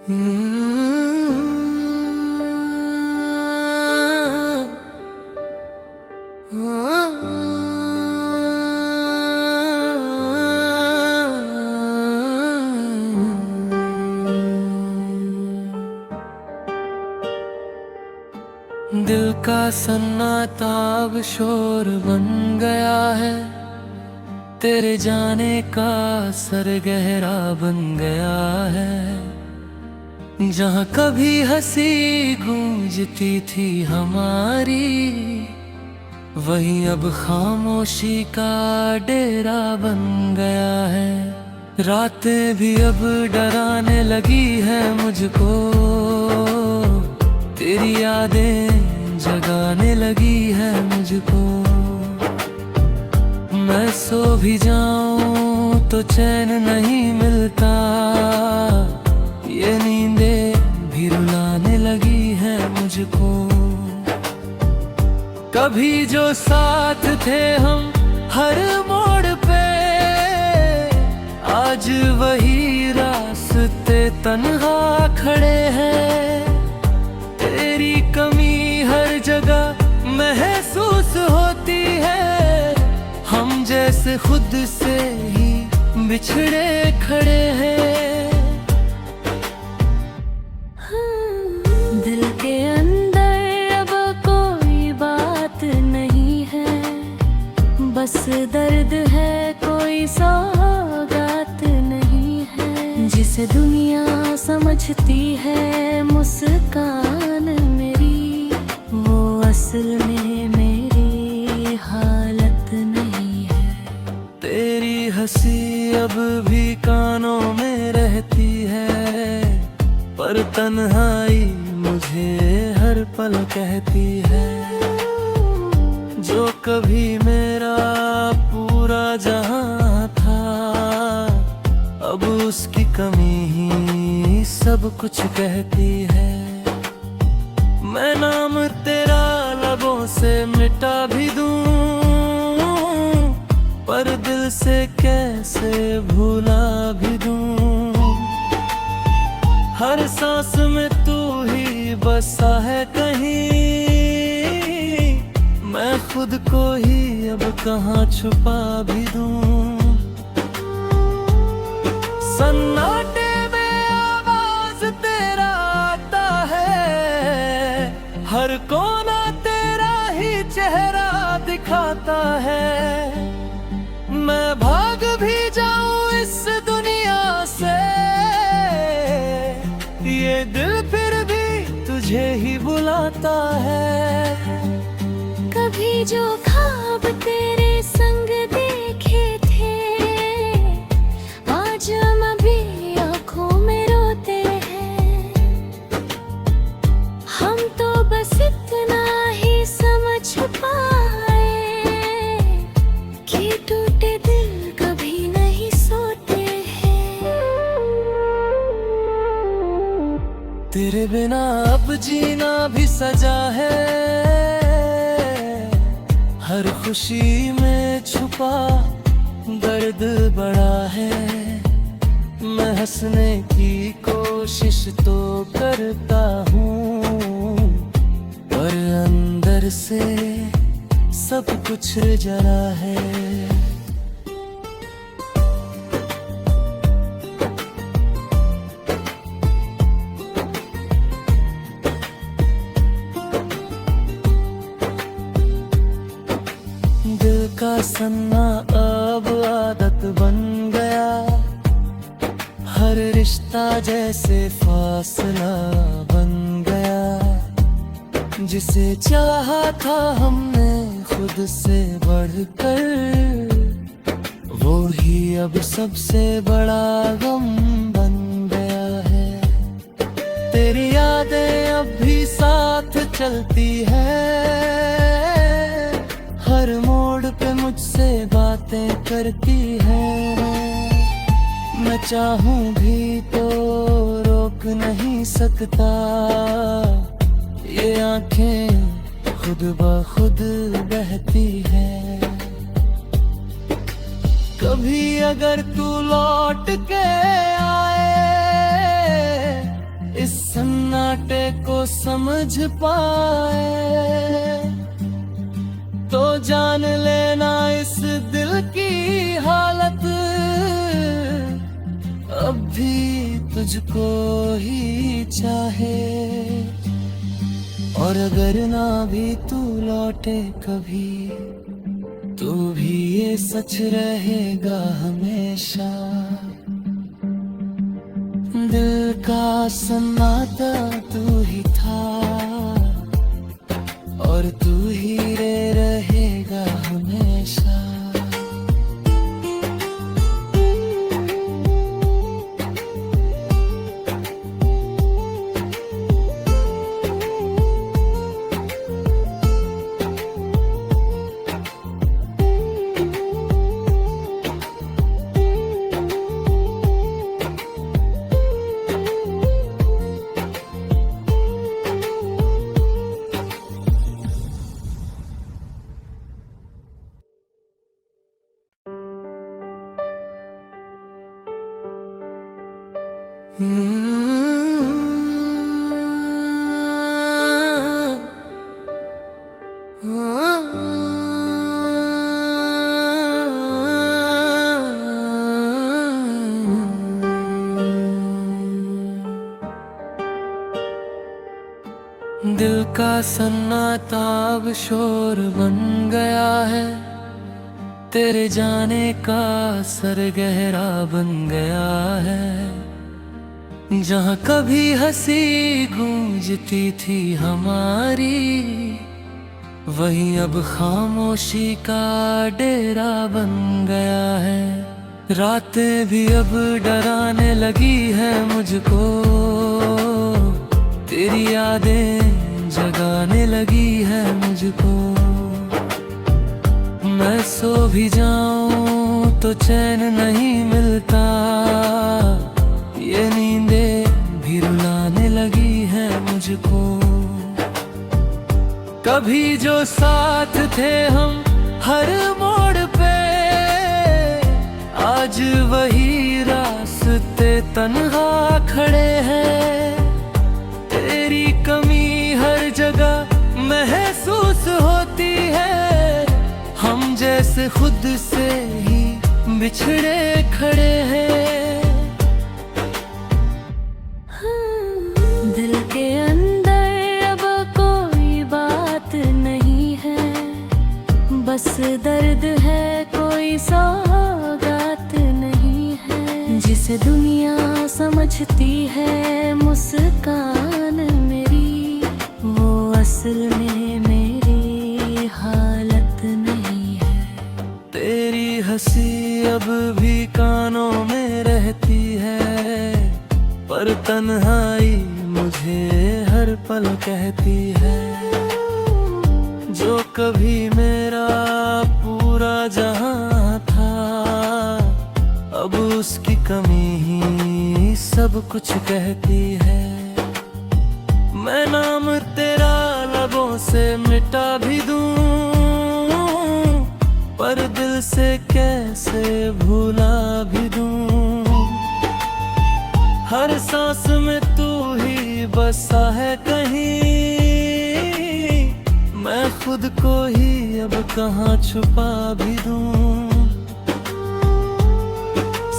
दिल का सन्नाटा अब शोर बन गया है, तेरे जाने का असर गहरा बन गया है। जहाँ कभी हंसी गूंजती थी हमारी, वहीं अब खामोशी का डेरा बन गया है। रातें भी अब डराने लगी है मुझको, तेरी यादें जगाने लगी है मुझको। मैं सो भी जाऊं तो चैन नहीं मिलता, ये नींदें भी रुलाने लगी है मुझको। कभी जो साथ थे हम हर मोड़ पे, आज वही रास्ते तन्हा खड़े हैं। तेरी कमी हर जगह महसूस होती है, हम जैसे खुद से ही बिछड़े खड़े हैं। दिल के अंदर अब कोई बात नहीं है, बस दर्द है कोई सौगात नहीं है। जिसे दुनिया समझती है मुस्कान मेरी, वो असल में मेरी हालत नहीं है। तेरी हंसी अब भी कानों में रहती है, पर तन्हाई मुझे हर पल कहती है। जो कभी मेरा पूरा जहां था, अब उसकी कमी ही सब कुछ कहती है। मैं नाम तेरा लबों से मिटा भी दूं, पर दिल से कैसे भूला भी दूं। हर सांस में तू ही बसा है कहीं, मैं खुद को ही अब कहाँ छुपा भी दूं। सन्नाटे में आवाज तेरा आता है, हर कोना तेरा ही चेहरा दिखाता है। मैं भाग भी जाऊं इस दुनिया से, ये दिल फिर भी तुझे ही बुलाता है। कभी जो ख्वाब तेरे संग देखे थे, आज हम भी आँखों में रोते हैं। हम तो बस इतना ही समझ पाए कि टूटे दिल कभी नहीं सोते हैं। तेरे बिना अब जीना भी सजा है, हर खुशी में छुपा दर्द बड़ा है। मैं हंसने की कोशिश तो करता हूँ, पर अंदर से सब कुछ जला है। दिल का सन्ना अब आदत बन गया, हर रिश्ता जैसे फासला बन गया। जिसे चाहा था हमने खुद से बढ़कर, वो ही अब सबसे बड़ा गम बन गया है। तेरी यादें अब भी साथ चलती है, हर मोड़ पे मुझसे बातें करती है। मैं चाहूं भी तो रोक नहीं सकता, ये आंखें खुद ब खुद बहती है। कभी अगर तू लौट के आए इस सन्नाटे को समझ पाए तो जान लेना इस दिल की हालत अब भी तुझको ही चाहे। और अगर ना भी तू लौटे कभी तो भी ये सच रहेगा हमेशा, दिल का सन्नाटा तू ही था और तू ही रहेगा हमेशा। दिल का सन्नाटा अब शोर बन गया है, तेरे जाने का असर गहरा बन गया है। जहाँ कभी हंसी गूंजती थी हमारी वहीं अब खामोशी का डेरा बन गया है। रातें भी अब डराने लगी है मुझको, तेरी यादें जगाने लगी है मुझको। मैं सो भी जाऊं तो चैन नहीं मिलता, ये नींदें भी रुलाने लगी है मुझको। कभी जो साथ थे हम हर मोड़ पे, आज वही रास्ते तन्हा खड़े हैं। तेरी कमी हर जगह महसूस होती है, हम जैसे खुद से ही बिछड़े खड़े हैं। दिल के अंदर अब कोई बात नहीं है, बस दर्द है कोई सौगात नहीं है। जिसे दुनिया समझती है मुस्कान मेरी, वो असल में मेरी हालत नहीं है। तेरी हंसी अब भी कानों में रहती है, पर तन्हाई मुझे हर पल कहती है। जो कभी मेरा पूरा जहां था, अब उसकी कमी ही सब कुछ कहती है। मैं नाम तेरा लबों से मिटा भी दूं, पर दिल से कैसे भूला भी दूं। हर सांस में तू ही बसा है कहीं, मैं खुद को ही अब कहाँ छुपा भी दूं।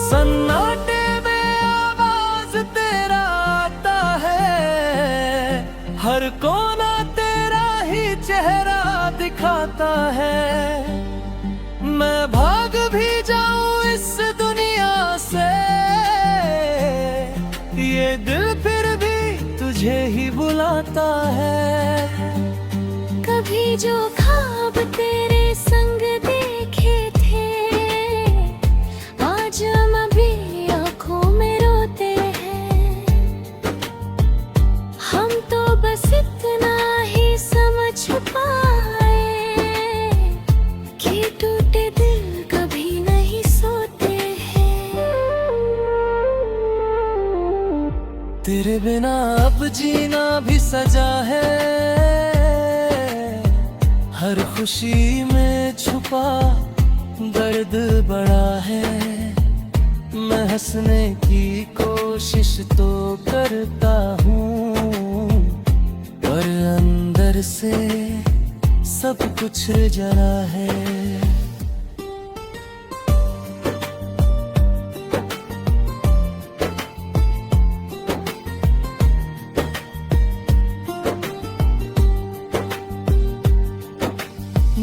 सन्नाटे में आवाज तेरा आता है, हर कोना तेरा ही चेहरा दिखाता है। मैं भाग भी जाऊं इस दुनिया से, ये दिल फिर भी तुझे ही बुलाता है। कभी जो ख्वाब तेरे संग देखे थे, आज हम अभी आँखों में रोते हैं। हम तो बस इतना ही समझ पाए कि टूटे दिल कभी नहीं सोते हैं। तेरे बिना अब जीना भी सजा है, हर खुशी में छुपा दर्द बड़ा है। मैं हंसने की कोशिश कोशिश तो करता हूँ, पर अंदर से सब कुछ जला है।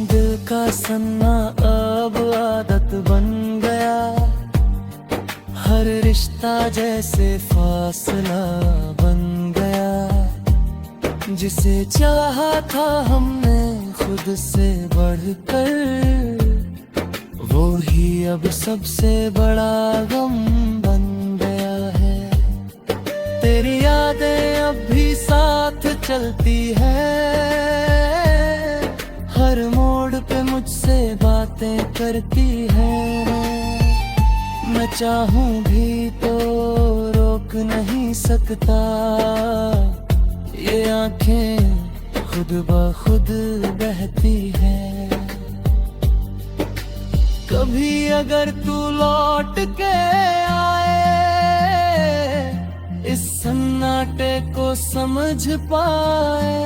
दिल का सन्ना अब आदत बन गया, हर रिश्ता जैसे फासला बन गया। जिसे चाहा था हमने खुद से बढ़कर, वो ही अब सबसे बड़ा गम बन गया है। तेरी यादें अब भी साथ चलती है, हर मोड़ पे मुझसे बातें करती है। मैं चाहूं भी तो रोक नहीं सकता, ये आंखें खुद ब खुद बहती है। कभी अगर तू लौट के आए, इस सन्नाटे को समझ पाए,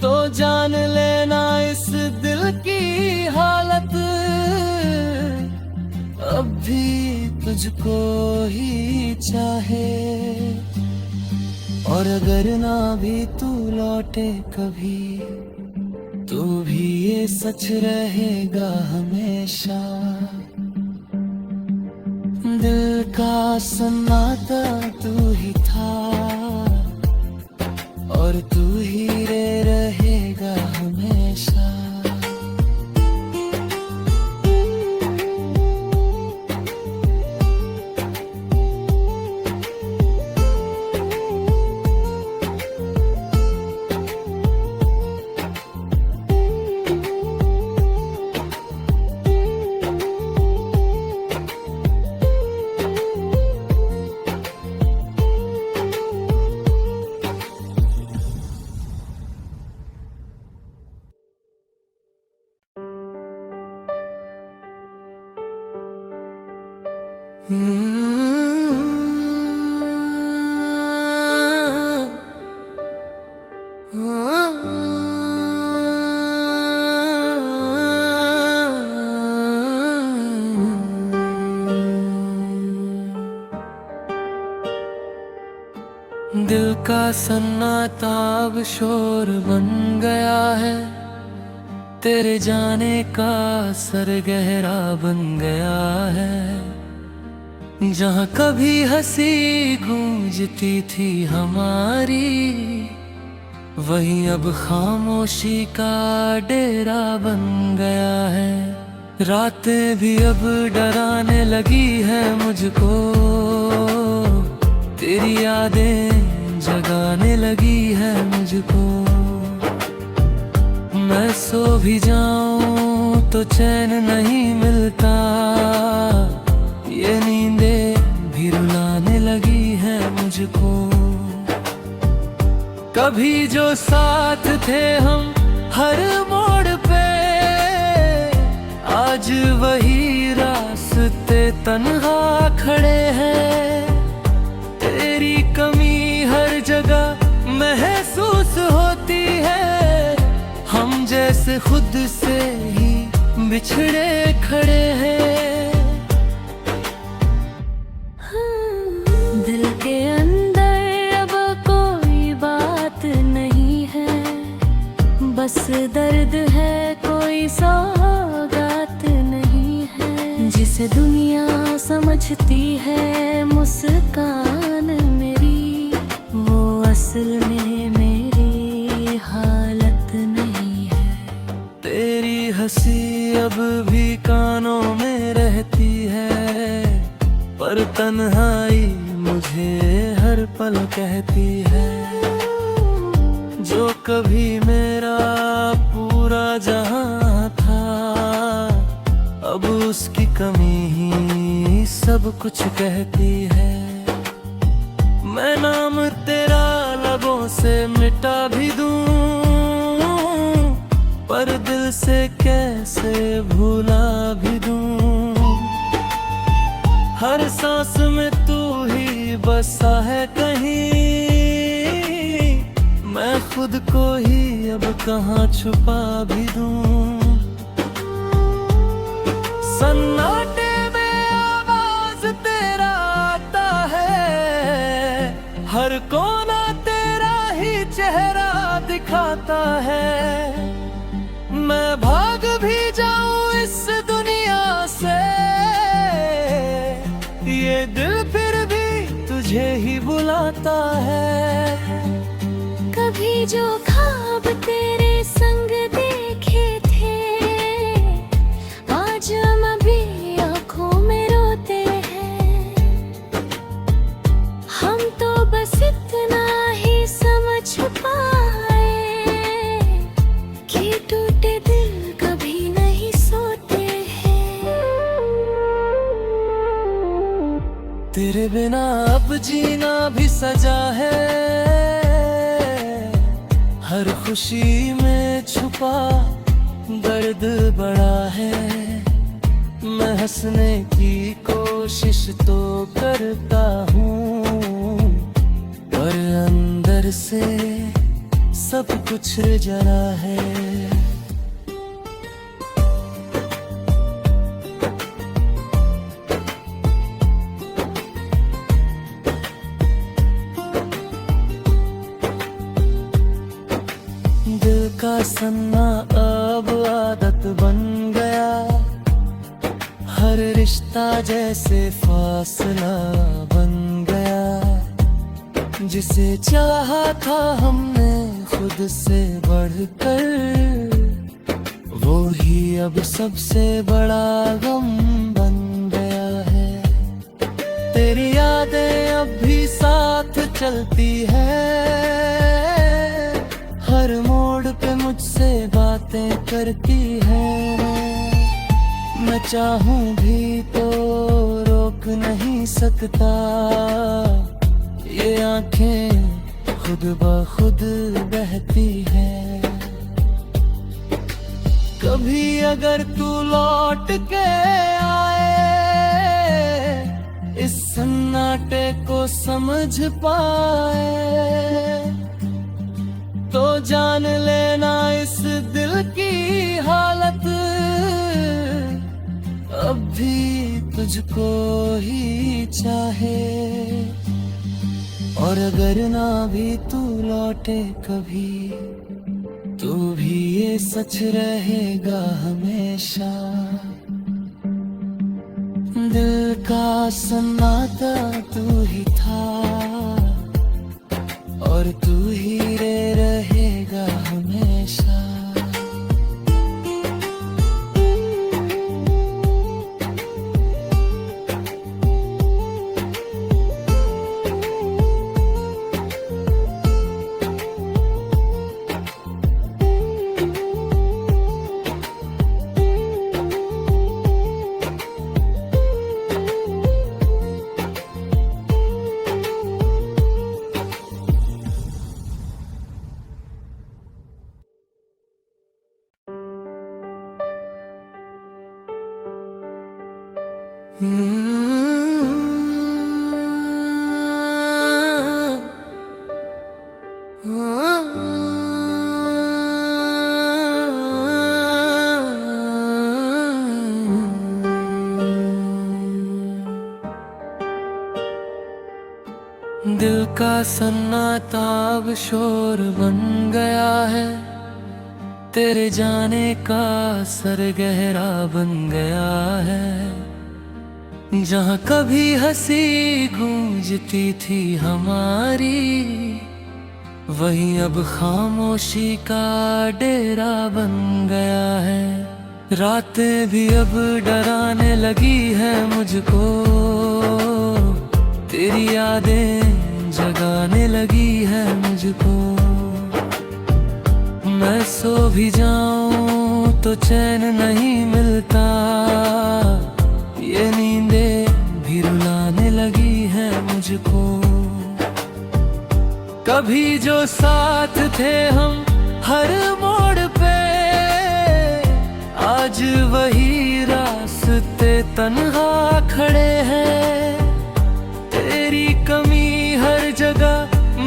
तो जान लेना इस दिल की हालत अब भी तुझको ही चाहे। और अगर ना भी तू लौटे कभी, तो भी ये सच रहेगा हमेशा। दिल का सन्नाटा तू ही था, और तू ही रहेगा हमेशा। दिल का सन्नाटा अब शोर बन गया है, तेरे जाने का असर गहरा बन गया है। जहाँ कभी हंसी गूंजती थी हमारी, वहीं अब खामोशी का डेरा बन गया है। रातें भी अब डराने लगी है मुझको, तेरी यादें जगाने लगी है मुझको। मैं सो भी जाऊं तो चैन नहीं मिलता, ये नींदें भी रुलाने लगी है मुझको। कभी जो साथ थे हम हर मोड़ पे, आज वही रास्ते तन्हा खड़े हैं। तेरी कमी हर जगह महसूस होती है, हम जैसे खुद से ही बिछड़े खड़े हैं। दिल के अंदर अब कोई बात नहीं है, बस दर्द है कोई सौगात नहीं है। जिसे दुनिया समझती है मुस्कान मेरी, वो असल में मेरी हालत नहीं है। तेरी हंसी अब भी कानों में रहती है, पर तन्हाई मुझे हर पल कहती है। जो कभी मेरा पूरा जहां था, अब उसकी कमी ही सब कुछ कहती है। मैं नाम तेरा लबों से मिटा भी दूं, पर दिल से कैसे भूला भी दूं। हर सांस में तू ही बसा है कहीं, मैं खुद को ही अब कहाँ छुपा भी दूं। सन्नाटे में आवाज तेरा आता है, हर कोना तेरा ही चेहरा दिखाता है। मैं भाग भी जाऊं इस दुनिया से, ये दिल फिर भी तुझे ही बुलाता है। कभी जो ख्वाब तेरे संग देखे थे, आज हम अभी आँखों में रोते हैं। हम तो बस इतना ही समझ पाए कि टूटे दिल कभी नहीं सोते हैं। तेरे बिना अब जीना भी सजा है, हर खुशी में छुपा दर्द बड़ा है। मैं हंसने की कोशिश तो करता हूँ, पर अंदर से सब कुछ जला है। दिल का सन्ना अब आदत बन गया, हर रिश्ता जैसे फासला बन गया। जिसे चाहा था हमने खुद से बढ़कर, वो ही अब सबसे बड़ा गम बन गया है। तेरी यादें अब भी साथ चलती है, हर मोड़ पे मुझसे बातें करती है। मैं चाहूं भी तो रोक नहीं सकता, ये आंखें खुद ब खुद बहती है। कभी अगर तू लौट के आए, इस सन्नाटे को समझ पाए, तो जान लेना इस दिल की हालत अब भी तुझको ही चाहे। और अगर ना भी तू लौटे कभी, तू भी ये सच रहेगा हमेशा। दिल का सन्नाटा तू ही था, और तू ही रहेगा हमेशा। दिल का सन्नाटा अब शोर बन गया है, तेरे जाने का असर गहरा बन गया है। जहाँ कभी हंसी गूंजती थी हमारी, वहीं अब खामोशी का डेरा बन गया है। रातें भी अब डराने लगी है मुझको, तेरी यादें जगाने लगी है मुझको। मैं सो भी जाऊं तो चैन नहीं मिलता, ये नींदें भी रुलाने लगी है मुझको। कभी जो साथ थे हम हर मोड़ पे, आज वही रास्ते तन्हा खड़े हैं, तेरी कमी हर जगह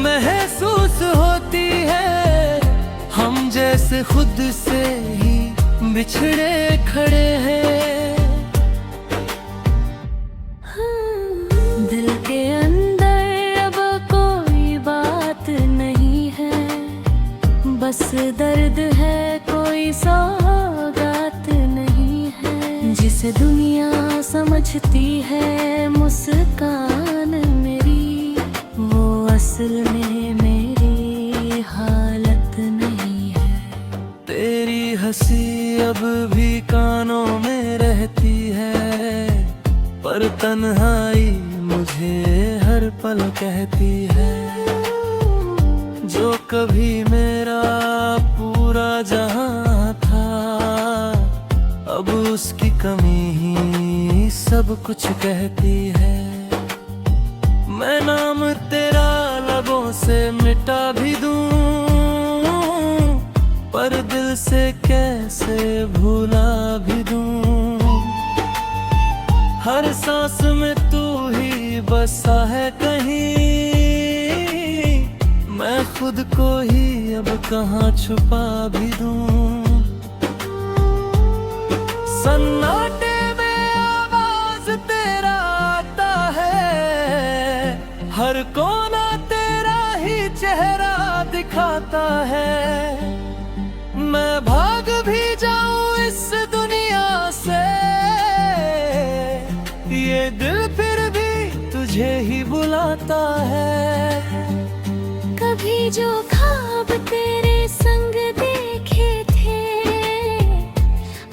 महसूस होती है। हम जैसे खुद से ही बिछड़े खड़े हैं। दिल के अंदर अब कोई बात नहीं है, बस दर्द है कोई सौगात नहीं है। जिसे दुनिया समझती है मुस्कान मेरी, वो असल में मेरी हालत नहीं है। तेरी हंसी अब भी कानों में रहती है, पर तन्हाई मुझे हर पल कहती है। जो कभी मेरा पूरा जहां था, अब उसकी कमी ही सब कुछ कहती है। मैं नाम तेरा लबों से मिटा भी दूं, पर दिल से कैसे भूला भी दूं। हर सांस में तू ही बसा है कहीं, मैं खुद को ही अब कहाँ छुपा भी दूं। सन्नाटे में आवाज तेरा आता है, हर कोना तेरा ही चेहरा दिखाता है। मैं भाग भी जाऊं इस दुनिया से, ये दिल फिर भी तुझे ही बुलाता है। कभी जो ख्वाब तेरे संग देखे थे,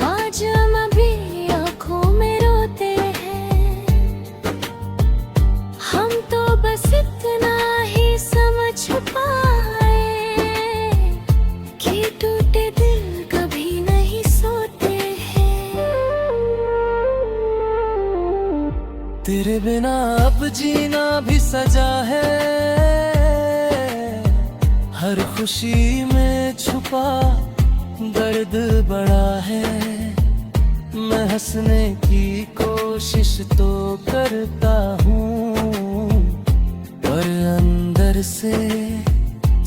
आज हम अभी आँखों में रोते हैं। हम तो बस इतना ही समझ पाए कि टूटे दिल कभी नहीं सोते हैं। तेरे बिना अब जीना भी सजा है, हर खुशी में छुपा दर्द बड़ा है। मैं हंसने की कोशिश तो करता हूँ, पर अंदर से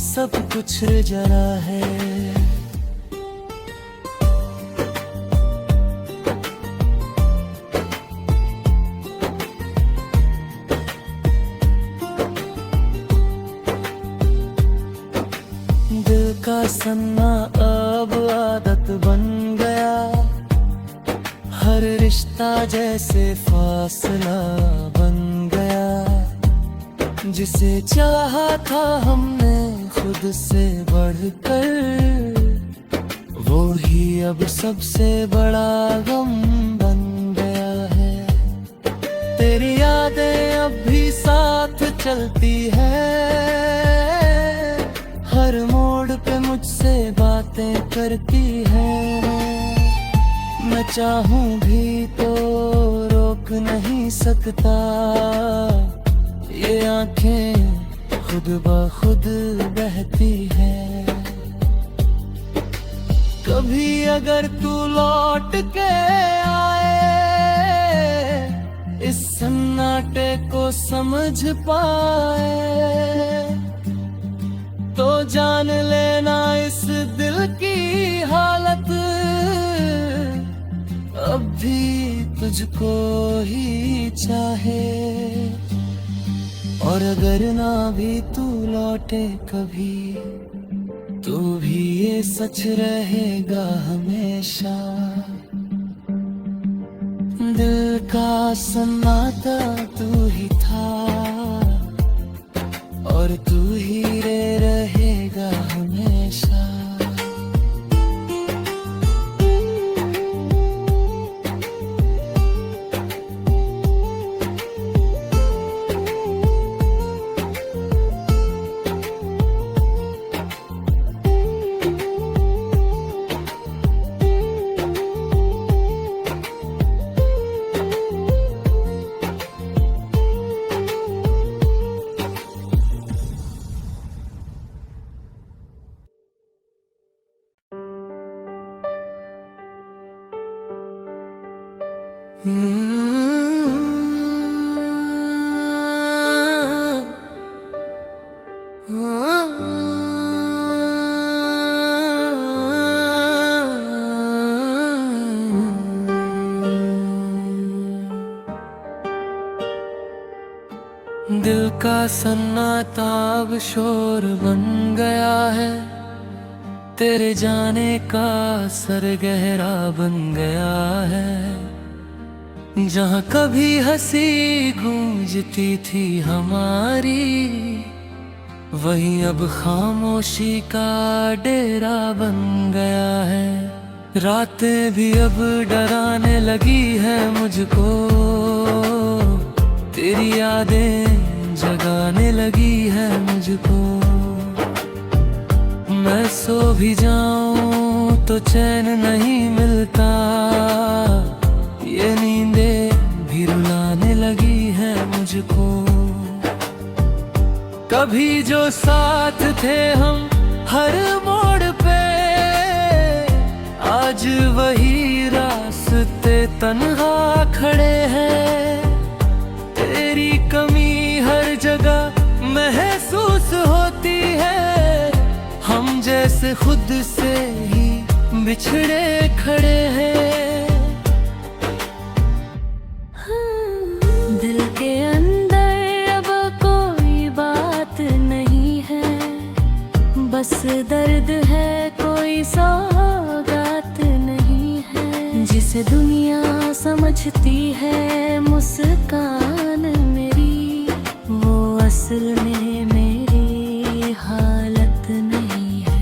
सब कुछ जला है। दिल का सन्ना अब आदत बन गया, हर रिश्ता जैसे फासला बन गया। जिसे चाहा था हमने खुद से बढ़कर, वो ही अब सबसे बड़ा गम बन गया है। तेरी यादें अब भी साथ चलती है, हर मोड़ पे मुझसे बातें करती है। मैं चाहूं भी तो रोक नहीं सकता, ये आंखें खुद ब खुद बहती है। कभी अगर तू लौट के आए, इस सन्नाटे को समझ पाए, तो जान लेना इस दिल की हालत अब भी तुझको ही चाहे। और अगर ना भी तू लौटे कभी, तो भी ये सच रहेगा हमेशा। दिल का सन्नाटा तू ही था, और तू ही रहेगा हमेशा। दिल का सन्नाटा अब शोर बन गया है, तेरे जाने का असर गहरा बन गया है। जहाँ कभी हंसी गूंजती थी हमारी, वहीं अब खामोशी का डेरा बन गया है। रातें भी अब डराने लगी है मुझको, तेरी यादें जगाने लगी है मुझको। मैं सो भी जाऊं तो चैन नहीं मिलता, ये नींदें भी रुलाने लगी है मुझको। कभी जो साथ थे हम हर मोड़ पे, आज वही रास्ते तन्हा खड़े हैं। तेरी कमी हर जगह महसूस होती है, हम जैसे खुद से ही बिछड़े खड़े हैं। दिल के अंदर अब कोई बात नहीं है, बस दर्द है कोई सौगात नहीं है। जिसे दुनिया समझती है मुस्कान मेरी, वो असल में मेरी हालत नहीं है।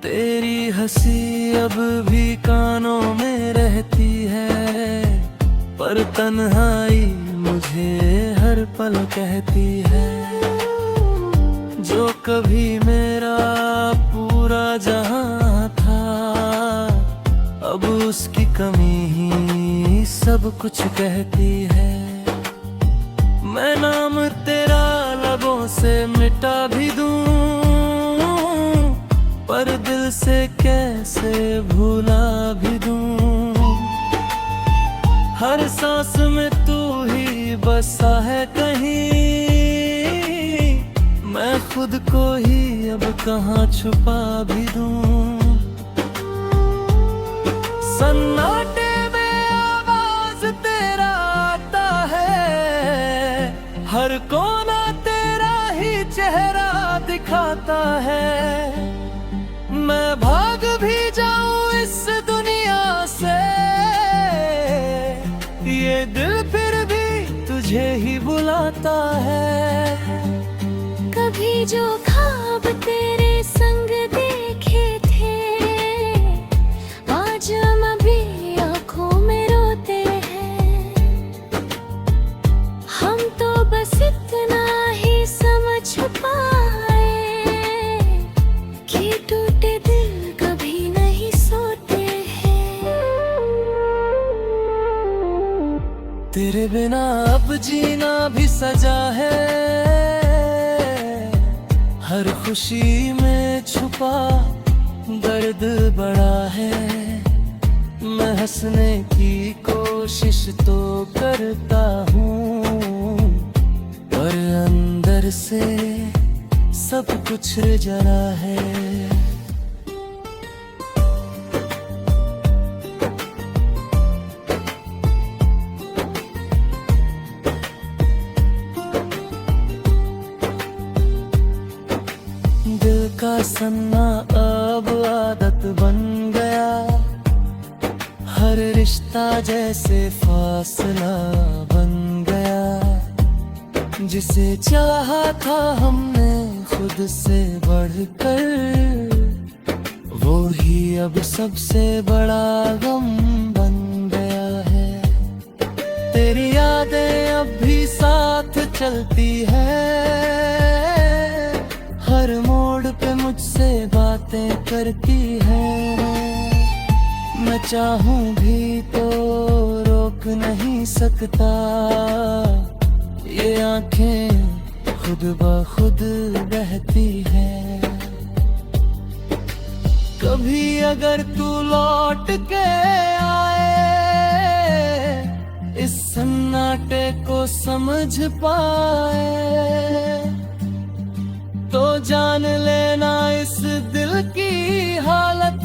तेरी हंसी अब भी कानों में रहती है, पर तन्हाई मुझे हर पल कहती है। जो कभी मेरा पूरा जहां था, अब उसकी कमी ही सब कुछ कहती है। मैं नाम तेरा लबों से मिटा भी दूं, पर दिल से कैसे भूला भी दूं। हर सांस में तू ही बसा है कहीं, मैं खुद को ही अब कहाँ छुपा भी दूं। सन्नाटे में आवाज तेरा आता है, हर कोना तेरा ही चेहरा दिखाता है। मैं भाग भी जाऊं इस दुनिया से, ये दिल फिर भी तुझे ही बुलाता है। कभी जो ख्वाब तेरे संग देखे थे, आज हम अभी आँखों में रोते हैं। हम तो बस इतना ही समझ पाए कि टूटे दिल कभी नहीं सोते हैं। तेरे बिना अब जीना भी सजा है, हर खुशी में छुपा दर्द बड़ा है। मैं हंसने की कोशिश तो करता हूँ, पर अंदर से सब कुछ जरा है। दिल का सन्ना अब आदत बन गया, हर रिश्ता जैसे फासला बन गया। जिसे चाहा था हमने खुद से बढ़कर, वो ही अब सबसे बड़ा गम बन गया है। तेरी यादें अब भी साथ चलती है, हर मोड़ पे मुझसे बातें करती है। मैं चाहूं भी तो रोक नहीं सकता, ये आंखें खुद ब खुद बहती है। कभी अगर तू लौट के आए, इस सन्नाटे को समझ पाए, तो जान लेना इस दिल की हालत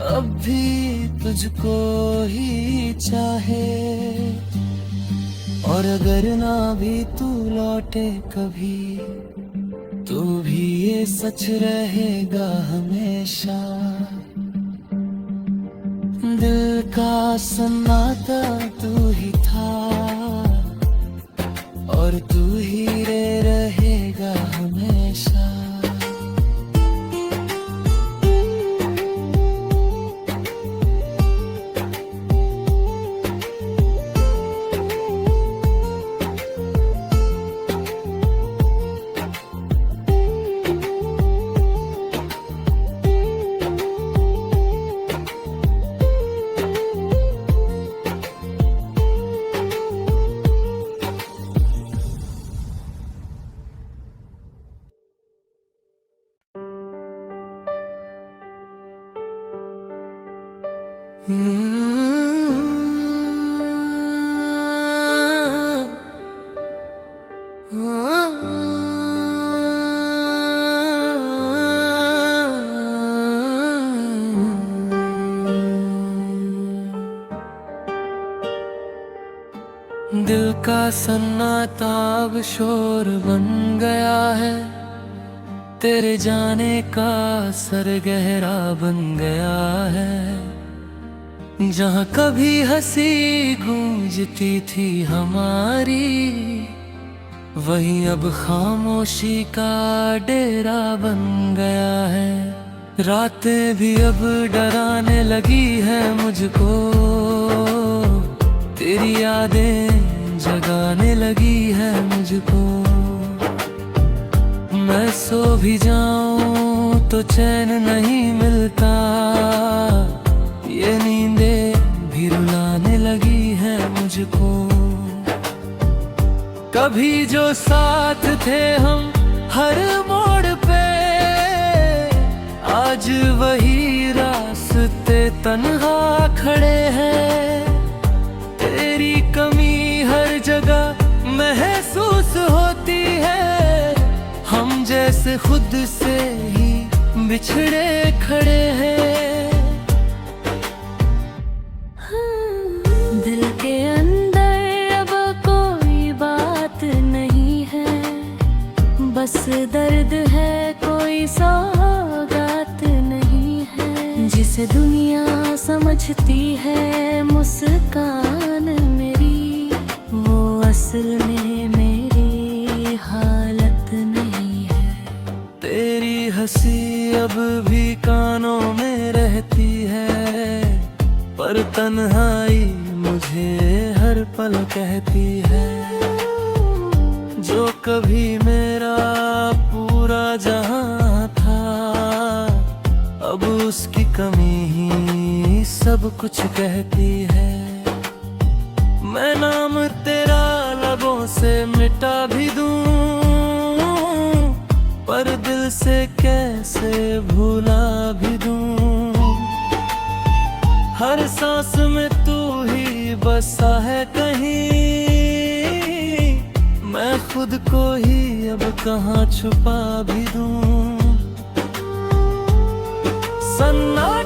अब भी तुझको ही चाहे। और अगर ना भी तू लौटे कभी, तो भी ये सच रहेगा हमेशा। दिल का सन्नाटा तू ही था, और तू ही रहेगा हमेशा। दिल का सन्नाटा अब शोर बन गया है, तेरे जाने का असर गहरा बन गया है। जहाँ कभी हंसी गूंजती थी हमारी, वहीं अब खामोशी का डेरा बन गया है। रातें भी अब डराने लगी है मुझको, तेरी यादें जगाने लगी है मुझको। मैं सो भी जाऊं तो चैन नहीं मिलता, ये नींदें भी रुलाने लगी है मुझको। कभी जो साथ थे हम हर मोड़ पे, आज वही रास्ते तन्हा खड़े हैं। तेरी कमी हर जगह महसूस होती है, हम जैसे खुद से ही बिछड़े खड़े हैं। दिल के अंदर अब कोई बात नहीं है, बस दर्द है कोई सौगात नहीं है। जिसे दुनिया समझती है मुस्कान मेरी, वो असल में मेरी हालत नहीं है। तेरी हंसी अब भी कानों में रहती है, पर तन्हाई मुझे हर पल कहती है। जो कभी मेरा पूरा जहां था, अब उसकी कमी ही सब कुछ कहती है। मैं नाम तेरा लबों से मिटा भी दूं, पर दिल से कैसे भूला भी दूं। हर सांस में तू ही बसा है कहीं, मैं खुद को ही अब कहाँ छुपा भी दूं। सन्नाटा